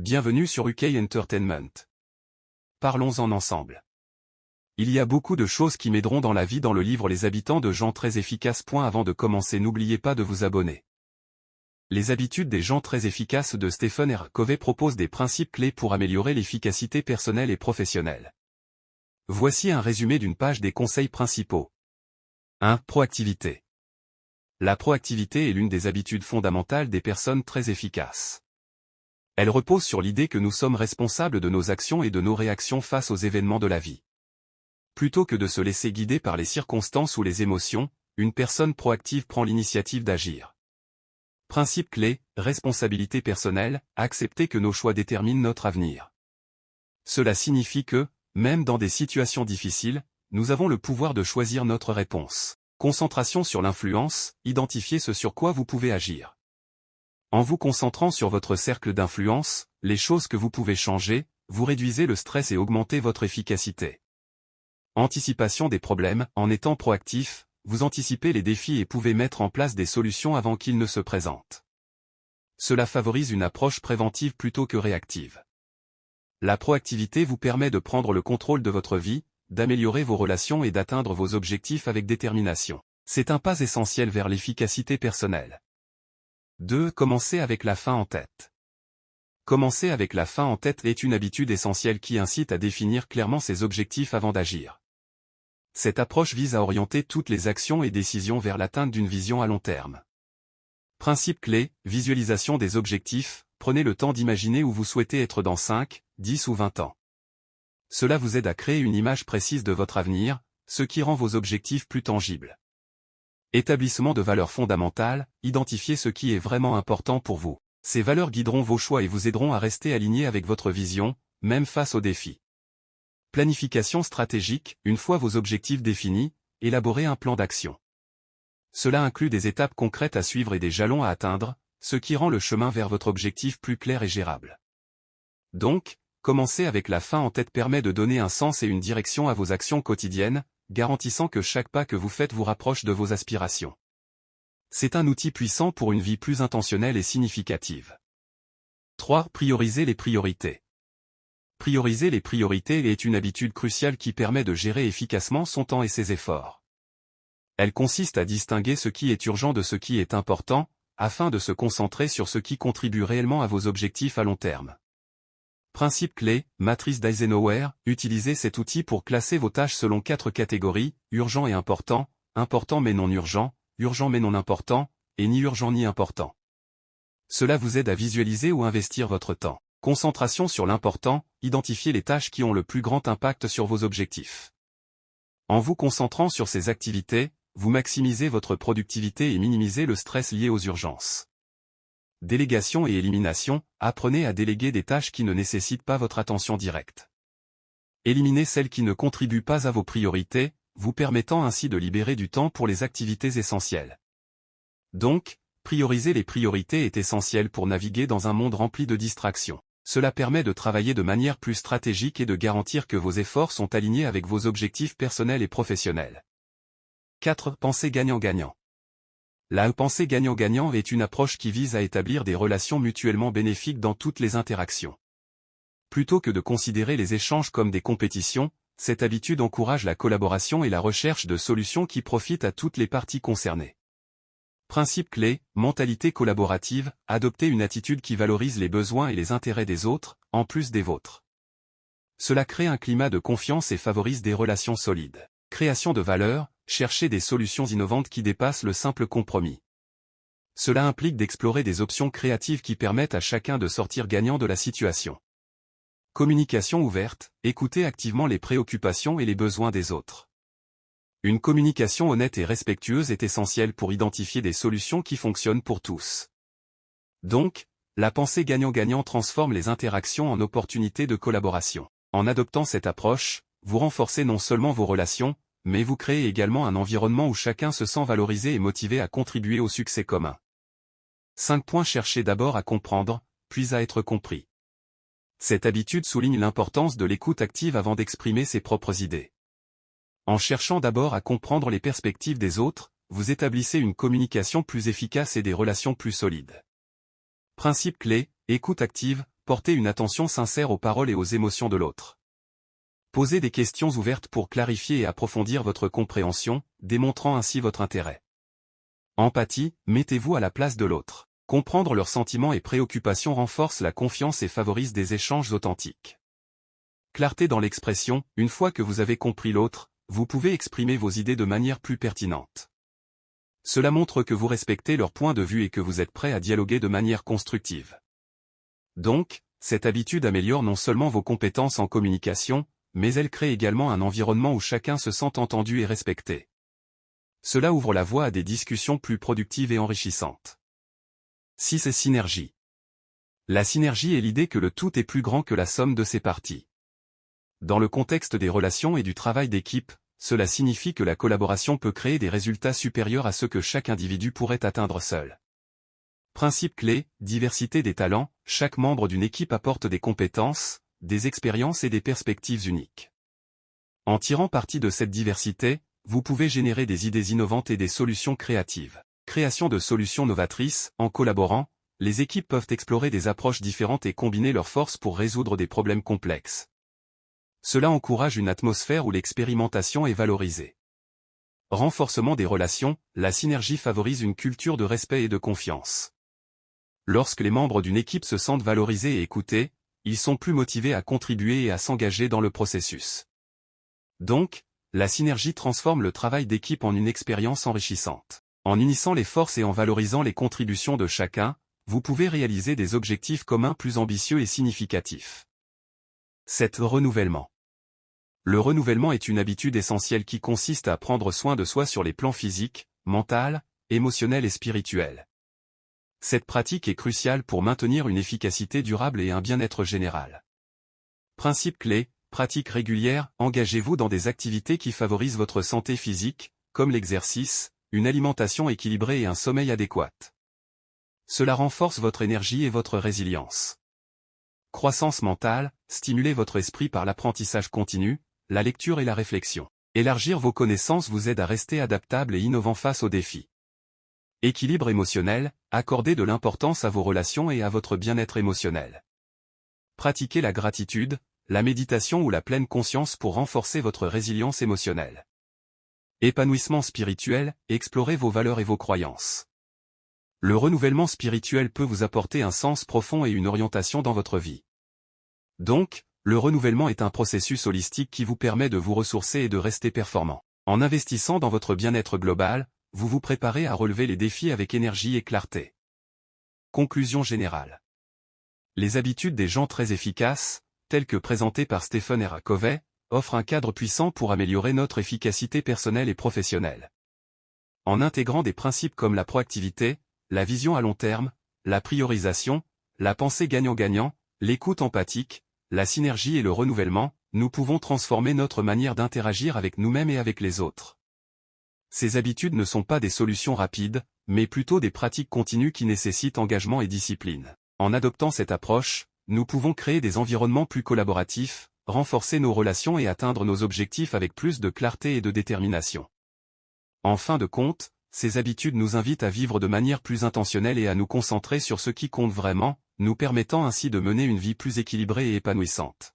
Bienvenue sur UK Entertainment. Parlons-en ensemble. Il y a beaucoup de choses qui m'aideront dans la vie dans le livre Les habitants de gens très efficaces. Avant de commencer, n'oubliez pas de vous abonner. Les habitudes des gens très efficaces de Stephen R. Covey proposent des principes clés pour améliorer l'efficacité personnelle et professionnelle. Voici un résumé d'une page des conseils principaux. 1. Proactivité. La proactivité est l'une des habitudes fondamentales des personnes très efficaces. Elle repose sur l'idée que nous sommes responsables de nos actions et de nos réactions face aux événements de la vie. Plutôt que de se laisser guider par les circonstances ou les émotions, une personne proactive prend l'initiative d'agir. Principe clé, responsabilité personnelle, accepter que nos choix déterminent notre avenir. Cela signifie que, même dans des situations difficiles, nous avons le pouvoir de choisir notre réponse. Concentration sur l'influence, identifiez ce sur quoi vous pouvez agir. En vous concentrant sur votre cercle d'influence, les choses que vous pouvez changer, vous réduisez le stress et augmentez votre efficacité. Anticipation des problèmes. En étant proactif, vous anticipez les défis et pouvez mettre en place des solutions avant qu'ils ne se présentent. Cela favorise une approche préventive plutôt que réactive. La proactivité vous permet de prendre le contrôle de votre vie, d'améliorer vos relations et d'atteindre vos objectifs avec détermination. C'est un pas essentiel vers l'efficacité personnelle. 2. Commencer avec la fin en tête. Commencer avec la fin en tête est une habitude essentielle qui incite à définir clairement ses objectifs avant d'agir. Cette approche vise à orienter toutes les actions et décisions vers l'atteinte d'une vision à long terme. Principe clé, visualisation des objectifs. Prenez le temps d'imaginer où vous souhaitez être dans 5, 10 ou 20 ans. Cela vous aide à créer une image précise de votre avenir, ce qui rend vos objectifs plus tangibles. Établissement de valeurs fondamentales, identifiez ce qui est vraiment important pour vous. Ces valeurs guideront vos choix et vous aideront à rester aligné avec votre vision, même face aux défis. Planification stratégique. Une fois vos objectifs définis, élaborez un plan d'action. Cela inclut des étapes concrètes à suivre et des jalons à atteindre, ce qui rend le chemin vers votre objectif plus clair et gérable. Donc, commencer avec la fin en tête permet de donner un sens et une direction à vos actions quotidiennes, garantissant que chaque pas que vous faites vous rapproche de vos aspirations. C'est un outil puissant pour une vie plus intentionnelle et significative. 3. Prioriser les priorités. Prioriser les priorités est une habitude cruciale qui permet de gérer efficacement son temps et ses efforts. Elle consiste à distinguer ce qui est urgent de ce qui est important, afin de se concentrer sur ce qui contribue réellement à vos objectifs à long terme. Principe clé, matrice d'Eisenhower, utilisez cet outil pour classer vos tâches selon 4 catégories, urgent et important, important mais non urgent, urgent mais non important, et ni urgent ni important. Cela vous aide à visualiser ou investir votre temps. Concentration sur l'important, identifiez les tâches qui ont le plus grand impact sur vos objectifs. En vous concentrant sur ces activités, vous maximisez votre productivité et minimisez le stress lié aux urgences. Délégation et élimination, apprenez à déléguer des tâches qui ne nécessitent pas votre attention directe. Éliminez celles qui ne contribuent pas à vos priorités, vous permettant ainsi de libérer du temps pour les activités essentielles. Donc, prioriser les priorités est essentiel pour naviguer dans un monde rempli de distractions. Cela permet de travailler de manière plus stratégique et de garantir que vos efforts sont alignés avec vos objectifs personnels et professionnels. 4. Pensée gagnant-gagnant. La pensée gagnant-gagnant est une approche qui vise à établir des relations mutuellement bénéfiques dans toutes les interactions. Plutôt que de considérer les échanges comme des compétitions, cette habitude encourage la collaboration et la recherche de solutions qui profitent à toutes les parties concernées. Principe clé, mentalité collaborative, adoptez une attitude qui valorise les besoins et les intérêts des autres, en plus des vôtres. Cela crée un climat de confiance et favorise des relations solides. Création de valeur, cherchez des solutions innovantes qui dépassent le simple compromis. Cela implique d'explorer des options créatives qui permettent à chacun de sortir gagnant de la situation. Communication ouverte, écoutez activement les préoccupations et les besoins des autres. Une communication honnête et respectueuse est essentielle pour identifier des solutions qui fonctionnent pour tous. Donc, la pensée gagnant-gagnant transforme les interactions en opportunités de collaboration. En adoptant cette approche, vous renforcez non seulement vos relations, mais vous créez également un environnement où chacun se sent valorisé et motivé à contribuer au succès commun. 5 points. Cherchez d'abord à comprendre, puis à être compris. Cette habitude souligne l'importance de l'écoute active avant d'exprimer ses propres idées. En cherchant d'abord à comprendre les perspectives des autres, vous établissez une communication plus efficace et des relations plus solides. Principe clé, écoute active, portez une attention sincère aux paroles et aux émotions de l'autre. Posez des questions ouvertes pour clarifier et approfondir votre compréhension, démontrant ainsi votre intérêt. Empathie, mettez-vous à la place de l'autre. Comprendre leurs sentiments et préoccupations renforce la confiance et favorise des échanges authentiques. Clarté dans l'expression, une fois que vous avez compris l'autre, vous pouvez exprimer vos idées de manière plus pertinente. Cela montre que vous respectez leur point de vue et que vous êtes prêt à dialoguer de manière constructive. Donc, cette habitude améliore non seulement vos compétences en communication, mais elle crée également un environnement où chacun se sent entendu et respecté. Cela ouvre la voie à des discussions plus productives et enrichissantes. 6. Synergie. La synergie est l'idée que le tout est plus grand que la somme de ses parties. Dans le contexte des relations et du travail d'équipe, cela signifie que la collaboration peut créer des résultats supérieurs à ceux que chaque individu pourrait atteindre seul. Principe clé, diversité des talents, chaque membre d'une équipe apporte des compétences, des expériences et des perspectives uniques. En tirant parti de cette diversité, vous pouvez générer des idées innovantes et des solutions créatives. Création de solutions novatrices, en collaborant, les équipes peuvent explorer des approches différentes et combiner leurs forces pour résoudre des problèmes complexes. Cela encourage une atmosphère où l'expérimentation est valorisée. Renforcement des relations, la synergie favorise une culture de respect et de confiance. Lorsque les membres d'une équipe se sentent valorisés et écoutés, ils sont plus motivés à contribuer et à s'engager dans le processus. Donc, la synergie transforme le travail d'équipe en une expérience enrichissante. En unissant les forces et en valorisant les contributions de chacun, vous pouvez réaliser des objectifs communs plus ambitieux et significatifs. 7. Renouvellement. Le renouvellement est une habitude essentielle qui consiste à prendre soin de soi sur les plans physiques, mental, émotionnel et spirituel. Cette pratique est cruciale pour maintenir une efficacité durable et un bien-être général. Principe clé, pratique régulière, engagez-vous dans des activités qui favorisent votre santé physique, comme l'exercice, une alimentation équilibrée et un sommeil adéquat. Cela renforce votre énergie et votre résilience. Croissance mentale, stimulez votre esprit par l'apprentissage continu, la lecture et la réflexion. Élargir vos connaissances vous aide à rester adaptable et innovant face aux défis. Équilibre émotionnel, accordez de l'importance à vos relations et à votre bien-être émotionnel. Pratiquez la gratitude, la méditation ou la pleine conscience pour renforcer votre résilience émotionnelle. Épanouissement spirituel, explorez vos valeurs et vos croyances. Le renouvellement spirituel peut vous apporter un sens profond et une orientation dans votre vie. Donc, le renouvellement est un processus holistique qui vous permet de vous ressourcer et de rester performant. En investissant dans votre bien-être global, vous vous préparez à relever les défis avec énergie et clarté. Conclusion générale. Les habitudes des gens très efficaces, telles que présentées par Stephen R. Covey, offrent un cadre puissant pour améliorer notre efficacité personnelle et professionnelle. En intégrant des principes comme la proactivité, la vision à long terme, la priorisation, la pensée gagnant-gagnant, l'écoute empathique, la synergie et le renouvellement, nous pouvons transformer notre manière d'interagir avec nous-mêmes et avec les autres. Ces habitudes ne sont pas des solutions rapides, mais plutôt des pratiques continues qui nécessitent engagement et discipline. En adoptant cette approche, nous pouvons créer des environnements plus collaboratifs, renforcer nos relations et atteindre nos objectifs avec plus de clarté et de détermination. En fin de compte, ces habitudes nous invitent à vivre de manière plus intentionnelle et à nous concentrer sur ce qui compte vraiment, nous permettant ainsi de mener une vie plus équilibrée et épanouissante.